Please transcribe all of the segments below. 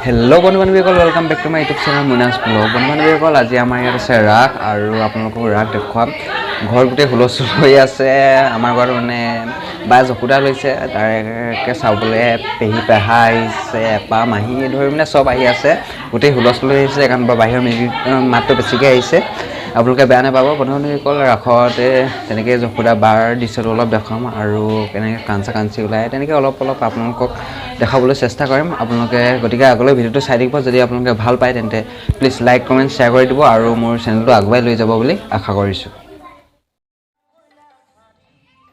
Hello' বন্ধু বান্ধৱীসকল, welcome back to my YouTube channel Munas blog. বন্ধু বান্ধৱীসকল, আজি আমাৰ ইয়াত আছে ৰাস, আৰু আপোনালোকক ৰাস দেখুৱাম। ঘৰ গোটেই হুলস্থুল হৈ আছে। আমাৰ ঘৰত মানে বা জকুতা লৈছে, তাকে চাবলৈ পেহী পেহা আহিছে, এপা মাহী ধৰি মানে চব আহি আছে। গোটেই হুলস্থুল হৈ আহিছে, কাৰণ বাহিৰৰ মিউজিক মাতটো বেছিকৈ আহিছে। আপোনালোকে বেয়া নাপাব। বন্ধু বান্ধৱীসকল, ৰাসতে তেনেকৈ জকুতা বাৰ দৃশ্যটো অলপ দেখাম, আৰু কেনেকৈ কাঞ্চা কাঞ্চি ওলায় তেনেকৈ অলপ আপোনালোকক দেখাবলৈ চেষ্টা কৰিম। আপোনালোকে গতিকে আগলৈ ভিডিঅ'টো চাই থাকিব। যদি আপোনালোকে ভাল পায় তেন্তে প্লিজ লাইক কমেণ্ট শ্বেয়াৰ কৰি দিব, আৰু মোৰ চেনেলটো আগুৱাই লৈ যাব বুলি আশা কৰিছোঁ।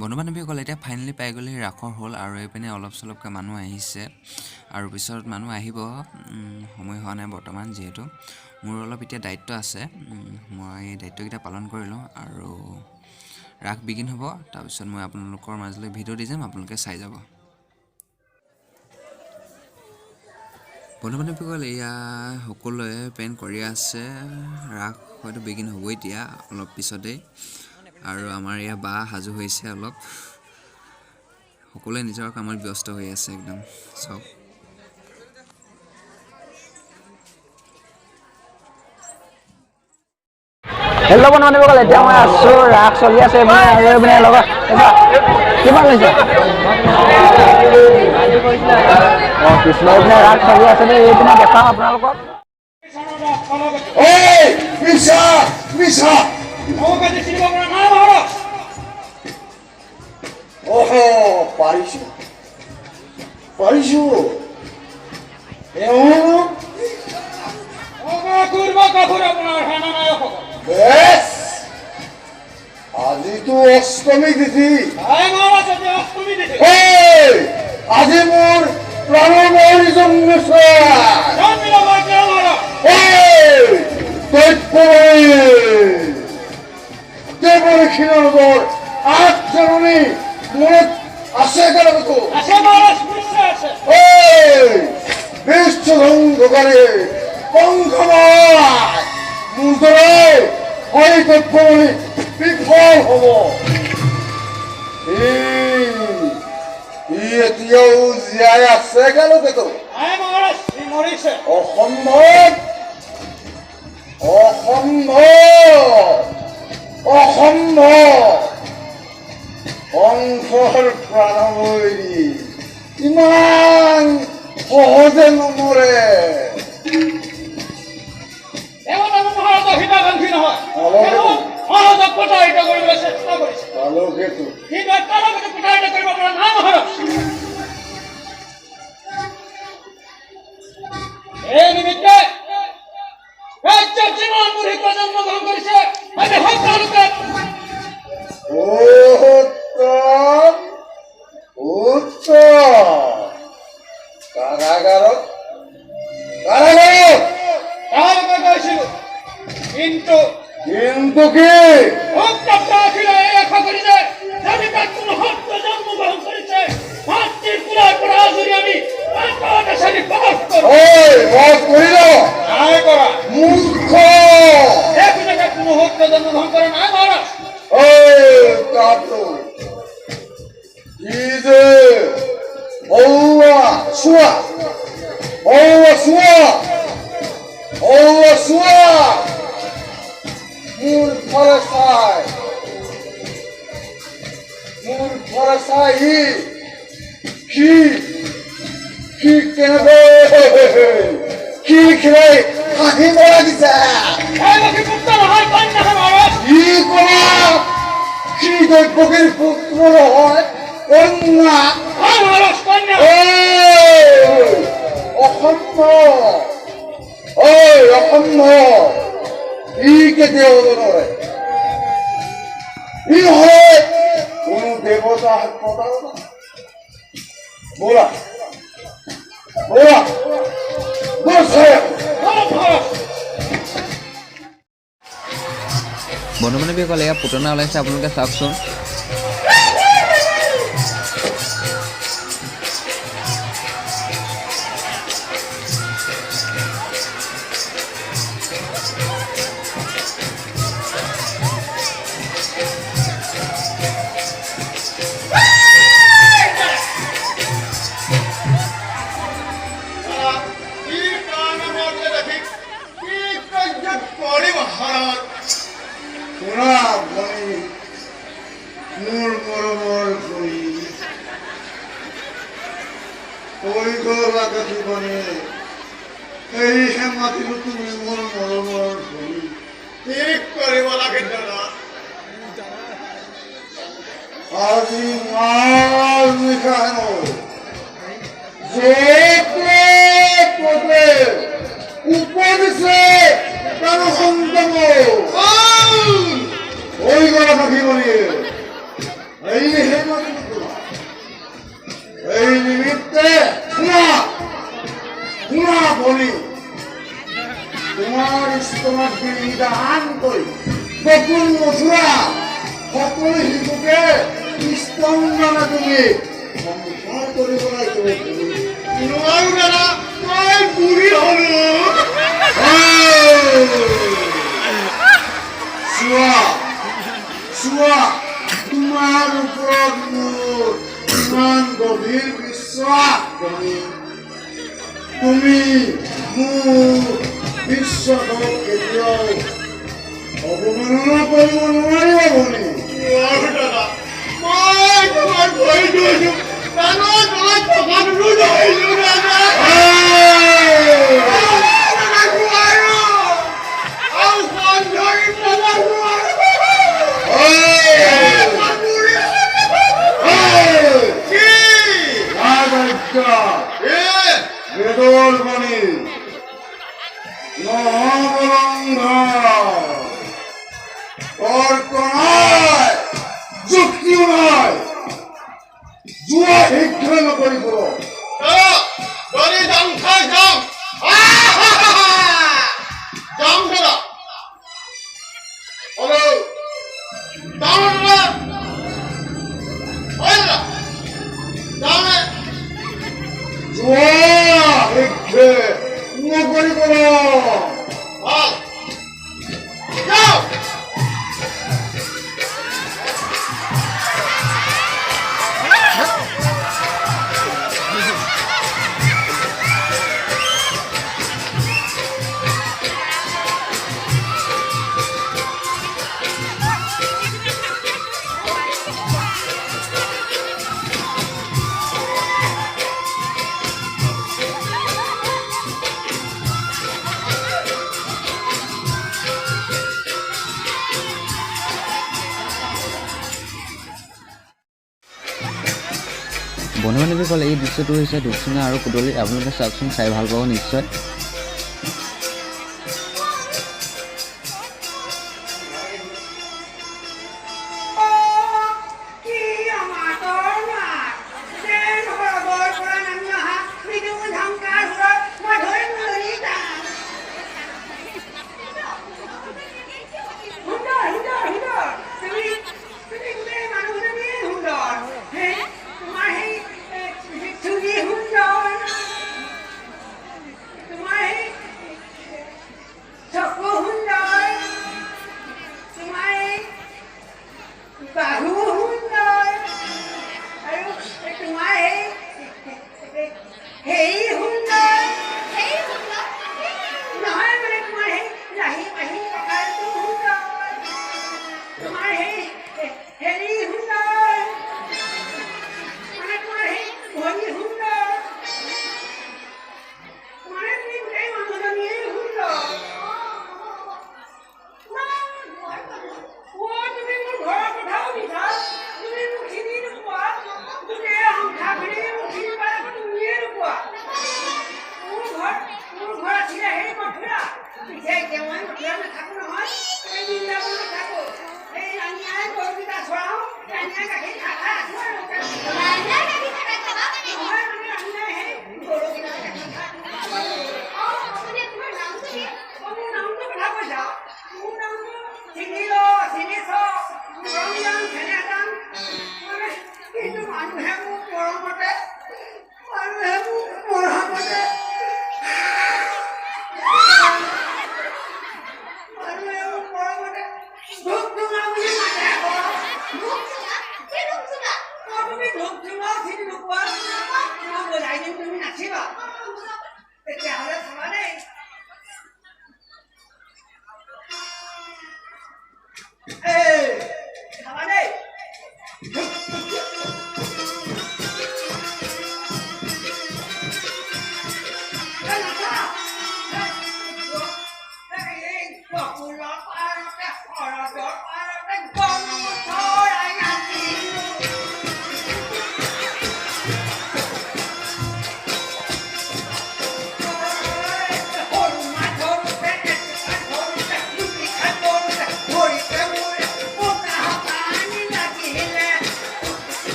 বন্ধু বান্ধৱীসকল, এতিয়া ফাইনেলি পাই গ'লে ৰাসৰ হ'ল, আৰু এইপিনে অলপ চলপকৈ মানুহ আহিছে, আৰু পিছত মানুহ আহিব। সময় হোৱা নাই বৰ্তমান, যিহেতু মোৰ অলপ এতিয়া দায়িত্ব আছে। মই দায়িত্বকেইটা পালন কৰি লওঁ, আৰু ৰাস বিগিন হ'ব। তাৰপিছত মই আপোনালোকৰ মাজলৈ ভিডিঅ' দি যাম, আপোনালোকে চাই যাব। বন্ধু বান্ধৱীসকল, এয়া সকলোৱে পেন কৰি আছে। ৰাস হয়তো বিগিন হ'ব এতিয়া অলপ পিছতেই, আৰু আমাৰ এয়া বা সাজু হৈছে অলপ। সকলোৱে নিজৰ কামত ব্যস্ত হৈ আছে একদম। চাওক, হেল্ল' বন্ধু বান্ধৱীসকল, এতিয়া মই আছোঁ, ৰাস চলি আছে মানে, আৰু মানে লগত কিমান লৈছে কৃষ্ণ এইপিনে ৰাস চলি আছে নে, এইপিনে দেখাম আপোনালোকক। আজিতো অষ্টমী তিথি। আজি মোৰ প্ৰাণৰ জন্মিছে। আঠ জননী মনত আছে কেনেকৈ বিশ্ব ধ্বংসকাৰী পংখমায় মোৰ দৰে হয়তো বিফল হ'ব। এতিয়াও জীয়াই আছে কেনেকৈ অসম্ভৱ অসম্ভৱ অসম্ভৱ। কংসৰ প্ৰাণবৈৰী ইমান সহজে নমৰে। এই নিমিত্তে ৰাজ্যত যিমান মুহূৰ্ত জন্মগ্ৰহণ কৰিছে আমি সকলোকে কাৰাগাৰত গৈছিলো, কিন্তু কিন্তু কি আশা কৰি যে আমি তাত কোনো সত্য জন্মগ্ৰহণ কৰিছে মাতৃৰ কোলাৰ পৰা আজৰি আমি মূৰ্খ কোনো সত্য জন্মগ্ৰহণ কৰা নাই মহাৰাজ। পুত্ৰ নহয় কন্যা। অসম্ভৱ অসম্ভৱ। ই কেতিয়াও নৰে। ই হয় কোনো দেৱতা প্ৰতাৰণা। ব'লা ব'লা বন্ধু বান্ধৱীসকল, এয়া পুতনা ওলাইছে, আপোনালোকে চাওকচোন। মহাৰাজ শুনা ভনী মোৰ মৰমৰ ভনী কৈ গ'ল আকাশী ভনী সেয়েহে মাতিলো তুমি মোৰ মৰমৰ ভনী ঠিক কৰিব লাগে দাদা আজি মাৰ নিশা হেনো য'তে ত'তে উপদিছে তাৰ সন্তম হৈ গ'ল আকাশী ভনী সেয়েহে মাতিলো তোমাক এই নিমিত্তে শুনা শুনা ভনী তোমাৰ স্তনত বিধান কৰি বকুল মথুৰা সকলো শিশুকে স্তম্ভনে তুমি সংসাৰ কৰিব লাগিব নোৱাৰো দাদা মই বুঢ়ী হলো চোৱা চোৱা তোমাৰ ওপৰত মোৰ ইমান গভীৰ বিশ্বাস ভনী তুমি মোৰ বিশ্বাসক কেতিয়াও অৱমাননা কৰিব নোৱাৰিবা ভনী নোৱাৰো দাদা মই তোমাৰ ভয় গৈছো ডাঙৰ তলত থকাটো নোৱাৰিলো দাদা নোৱাৰো আৰু ফোন ধৰি দাদা নোৱাৰো কি বেদল ভনী নহবলংঘ তৰ্ক নাই যুক্তিও নাই যোৱা শিক্ষা নকৰিব বলি যাম খাই যাম যাম দাদা হলো যাম দাদা যাম যোৱা শিক্ষা নকৰিব ভাল যাও বন্ধু বান্ধৱীসকল এই দৃশ্যটো হৈছে ধূপচুঙা আৰু কুদলি আপোনালোকে চাওকচোন চাই ভাল পাব নিশ্চয়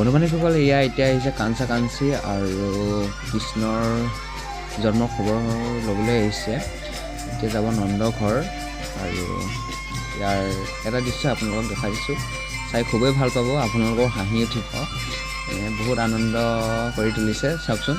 বন্ধু-বান্ধৱীসকল এয়া এতিয়া আহিছে কাঞ্চা কাঞ্চী আৰু কৃষ্ণৰ জন্মৰ খবৰ ল'বলৈ আহিছে। এতিয়া যাব নন্দ ঘৰ আৰু ইয়াৰ এটা দৃশ্য আপোনালোকক দেখাই দিছোঁ, চাই খুবেই ভাল পাব, আপোনালোকৰ হাঁহি উঠিব, বহুত আনন্দ কৰি তুলিছে চাওকচোন।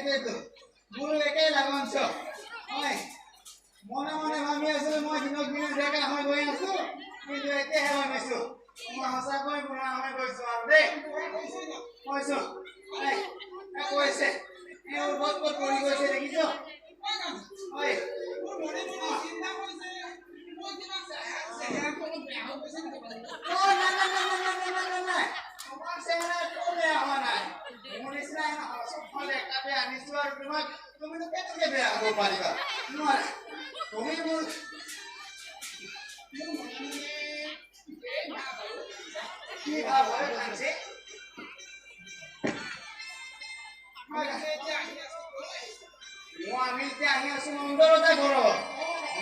এইটো মোৰ একে লাগনছ হয় মনে মনে ভাবি আছিলোঁ মই দিনক দিনে জেগা হৈ গৈ আছোঁ, কিন্তু এতিয়াহে মই পাইছোঁ মই সঁচাকৈ বুঢ়া হৈ গৈছোঁ আৰু দেই কৈছোঁ কৈছে ক'ত ক'ত পৰি গৈছে দেখিছ হয় তুমিতো কেনেকে বেয়া হ'ব পাৰিবা নোৱাৰা তুমি মোৰ কি ভাৱ হয় কাঞ্চী আমি এতিয়া আহি আছো মন্দৰজা ঘৰত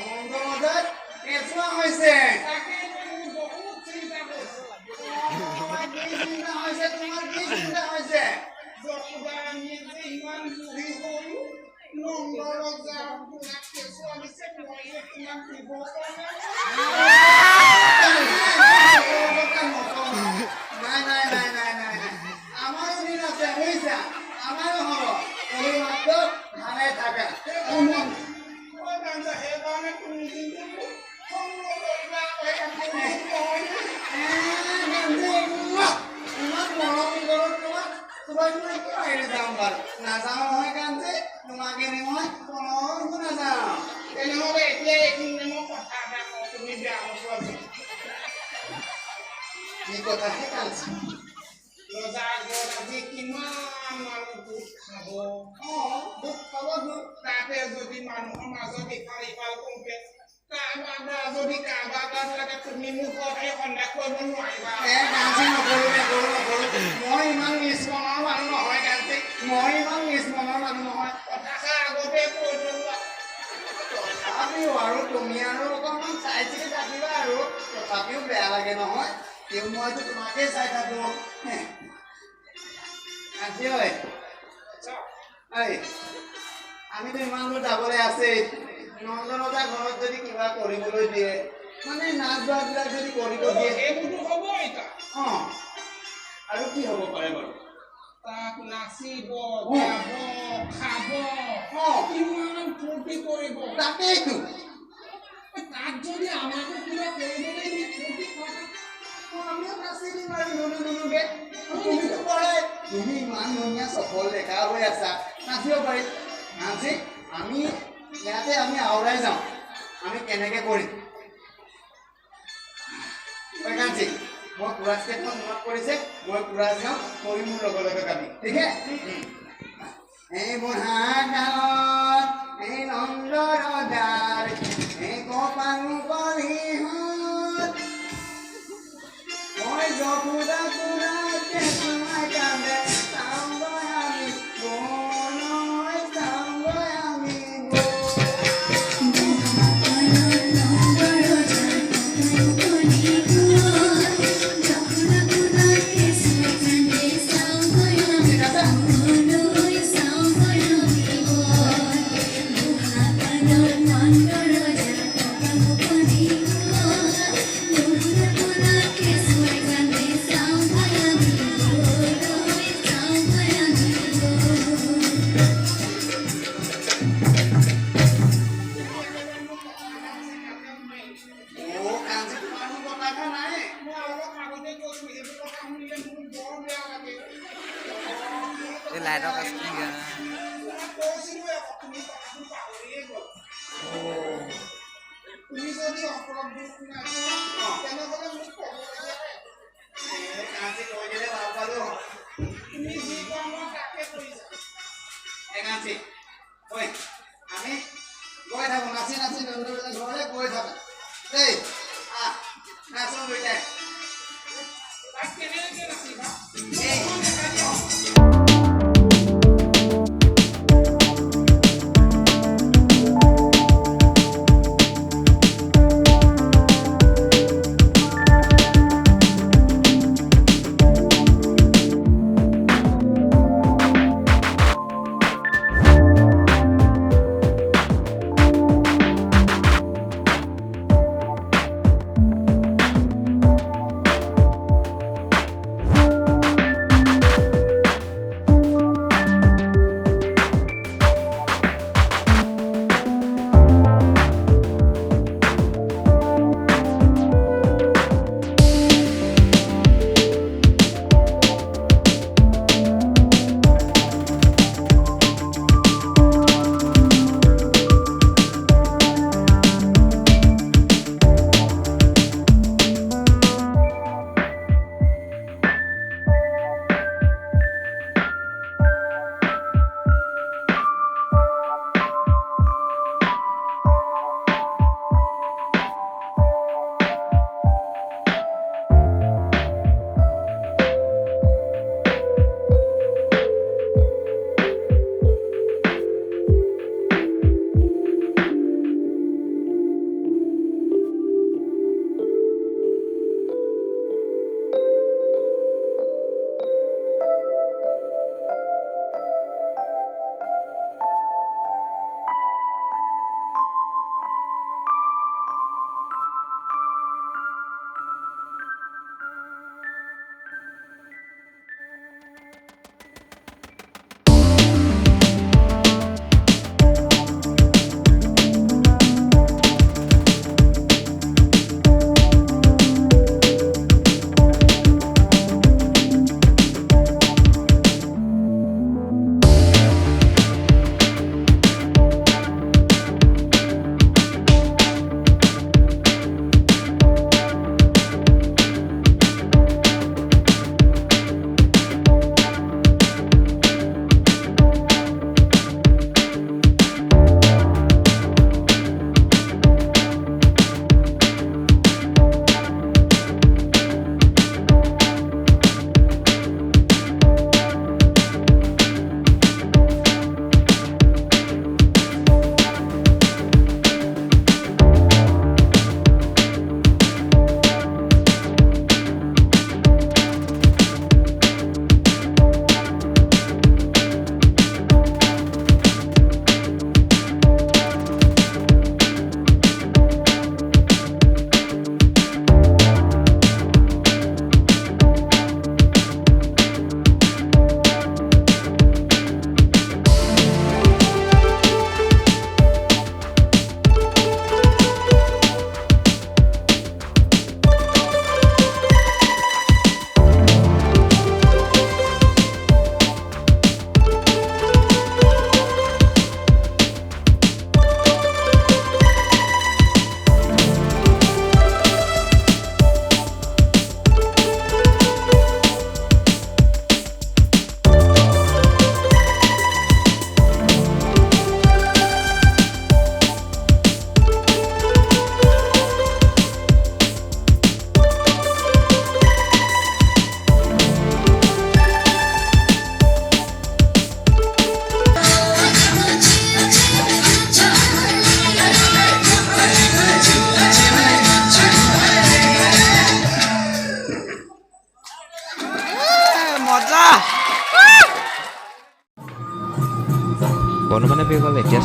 মন্দৰজাত কেঁচুৱা হৈছে তোমাৰ কি চিন্তা হৈছে ইমান বুঢ়ী হ'ল মন্দৰজা কেঁচুৱা দিছে মই কিমান দিব নাই নাই নাই নাই নাই নাই আমাৰো দিন আছে বুজিছা আমাৰো হ'ব তুমি মাত্ৰ ভালে থাকা সেইকাৰণে তুমি ইমান মৰম কৰোঁ তোমাক যাম বাৰু নাযাওঁ নহয় কাঞ্চী তোমাকে নি মই কোনো নাযাওঁ তেনেহ'লে এতিয়া এইখিনি মই কথা এটা কওঁ তুমি বেয়া নোপোৱা কি কথা হে কাঞ্চী ৰজাৰ ঘৰত আজি কিমান মানুহ দুখ খাব দুখ খাব দুখ তাতে যদি মানুহৰ মাজত ইফাল ইফাল কৰোঁতে যদি কাৰোবাৰ গাত লাগে তুমি মুখত এই সন্দেহ কৰিব নোৱাৰিবা কাঞ্চী নকৰোঁ মই ইমান নিষ্মনৰ মানুহ নহয় কাঞ্চী মই ইমান নিষ্মনৰ মানুহ নহয় কথাষাৰ আগতে কৈ থলোৱা তথাপিও আৰু তুমি আৰু অকণমান চাই চিতি থাকিবা আৰু তথাপিও বেয়া লাগে নহয় তেওঁ মইতো তোমাকে চাই থাকোঁ কাঞ্চী ঐ আমিতো ইমান দূৰ যাবলৈ আছেই নন্দনতা ঘৰত যদি কিবা কৰিবলৈ দিয়ে মানে নাচ বাগবিলাক যদি কৰিব দিয়ে সেইবোৰতো হ'বই তাত অঁ আৰু কি হ'ব পাৰে বাৰু তাত নাচিব গাব খাব কিমান ফূৰ্তি কৰিব তাকেইতো তাত যদি আমাকো কিবা কৰিবলৈ দিয়ে ফূৰ্তি কৰা আমিও নাচি দিম আৰু নুনুকে তুমিতো পৰাই তুমি ইমান ধুনীয়া সফল ডেকা হৈ আছা নাচিব পাৰি নাচি আমি ইয়াতে আমি আওৰাই যাওঁ আমি কেনেকৈ কৰিম কাঞ্চি মই কুৰাজ কেইখন মনত পৰিছে মই কুৰাজ গাওঁ কৰি মোৰ লগে লগে গাবি ঠিক আছে এই বুঢ়াগাঁৱত এই নন্দ ৰজাৰ এই কপাঙু কলিহঁত মই যশোদা কুৰাকে তোমাৰ কান্দে চাওঁগৈ আমি বনৈ চাওঁগৈ আমি কাঞ্চি তোমাৰনো কথা নাই মই অলপ আগতে কৈছোঁ এইবোৰ কথা শুনিলে মোৰ বৰ বেয়া লাগে এই লাইটৰ কাষ্টে মই কৈছিলোঁ আকৌ তুমি কথাটো পাহৰিয়ে গ'ল তুমি যদি অপৰাধ দুখ নাচোৱা তেনেহ'লে মোক ক'বলগীয়া কাঞ্চি কৈ দিলে ভাল পালোঁ তুমি যি কোৱা মই তাকে কৰিছা কাঞ্চি ঐ আমি গৈ থাকোঁ নাচি নাচি নন্দনতা ঘৰলৈ গৈ থাকোঁ দেই নাচোঁ দুইটাই তাত কেনেকৈ নাচিবা এই দেখা দিয়ক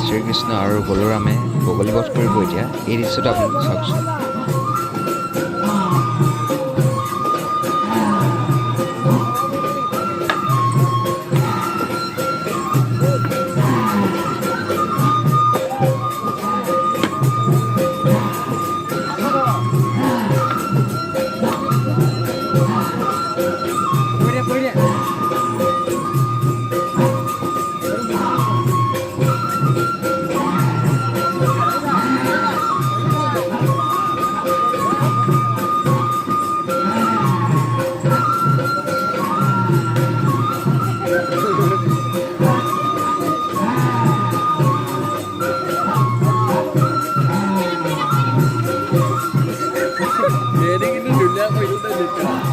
শ্ৰীকৃষ্ণ আৰু বলোৰামে বগলী বধ কৰিব এতিয়া এই দৃশ্যটো আপোনালোকে চাওকচোন Jadi kita dulu apa itu tadi?